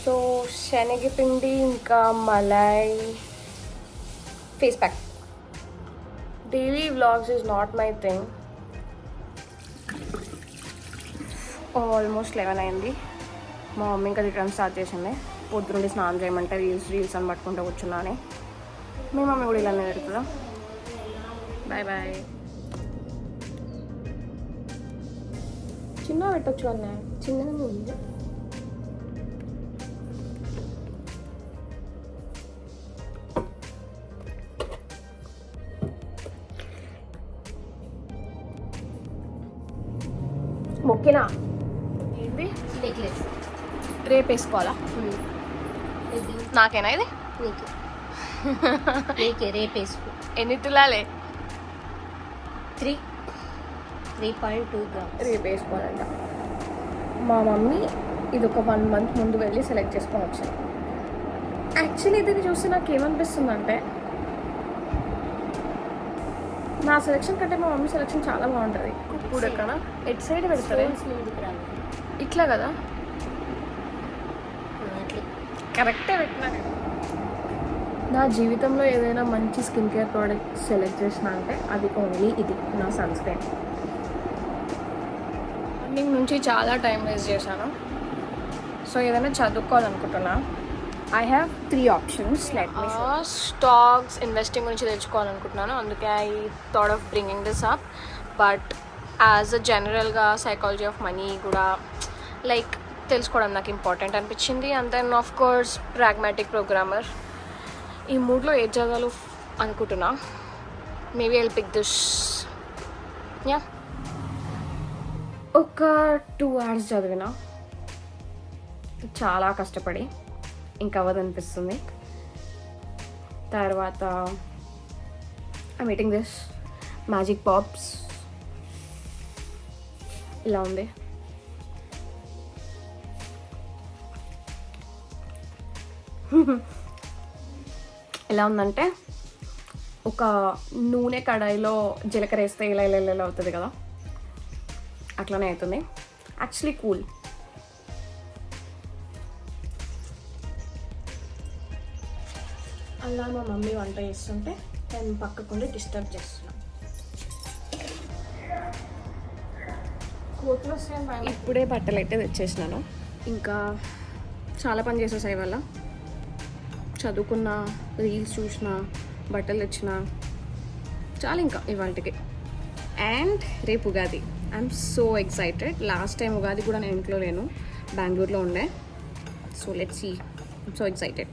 So శనగపిండి ఇంకా malai face pack. Daily vlogs is not my thing. Almost 11 అయింది. మా మమ్మీ ఇంకా తిట్టడం స్టార్ట్ చేసింది. పొద్దునుండి స్నానం చేయమంటే రీల్స్ అని పట్టుకుంటూ కూర్చున్నాను. మీ మమ్మీ కూడా ఇలానే పెడుతుందా? Bye bye. చిన్న పెట్టచ్చు అన్న, చిన్నగా ఉంది. మొక్కినా ఏంది నెక్లెస్ రేపు వేసుకోవాలా? నాకేనా ఇది? నీకే రేపు వేసుకో. ఎన్ని తులాలే? 3.2 grams రేపు వేసుకోవాలంట. మా మమ్మీ ఇది ఒక 1 month ముందు వెళ్ళి సెలెక్ట్ చేసుకొని వచ్చింది. యాక్చువల్లీ దీన్ని చూస్తే నాకు ఏమనిపిస్తుందంటే నా సెలెక్షన్ కంటే మా మమ్మీ సెలెక్షన్ చాలా బాగుంటుంది. ఇప్పుడు ఎక్కడ ఎట్ సైడ్ పెడతారే? ఇట్లా కదా, కరెక్టే పెట్టినా. నా జీవితంలో ఏదైనా మంచి స్కిన్ కేర్ ప్రోడక్ట్ సెలెక్ట్ చేసిన అంటే అది ఓన్లీ ఇది, నా సన్ స్క్రీన్. మార్నింగ్ నుంచి చాలా టైం వేస్ట్ చేశాను. సో ఏదైనా చదువుకోవాలనుకుంటున్నా. I have 3 options. Stocks investing గురించి తెలుసుకోవాలనుకుంటున్నాను. అందుకే I thought of bringing this up. But as a జనరల్గా సైకాలజీ ఆఫ్ మనీ కూడా లైక్ తెలుసుకోవడం నాకు ఇంపార్టెంట్ అనిపించింది. And then of course pragmatic programmer. ఈ మూడ్లో ఏది చదవాలో అనుకుంటున్నా. Maybe I'll pick this. Yeah, ఒక 2 hours చదివినా చాలా కష్టపడి, ఇంకా అవ్వదనిపిస్తుంది. తర్వాత I meeting this magic pops. ఇలా ఉంది. ఎలా ఉందంటే ఒక నూనె కడాయిలో జీలకర్ర వేస్తే ఇలా ఇలా ఇలా అవుతుంది కదా, అట్లానే అవుతుంది. Actually cool. అలా మా మమ్మీ వంట చేస్తుంటే నేను పక్కకుండి డిస్టర్బ్ చేస్తున్నాను. ఇప్పుడే బట్టలు అయితే తెచ్చేసినాను. ఇంకా చాలా పని చేసేసాయి వల్ల. చదువుకున్న, రీల్స్ చూసిన, బట్టలు తెచ్చిన, చాలా ఇంకా ఇవాళకి. అండ్ రేపు Ugadi. I'm so excited. Last time Ugadi కూడా నేను ఇంట్లో లేను, బెంగళూరులో ఉండే. So let's see. I'm so excited.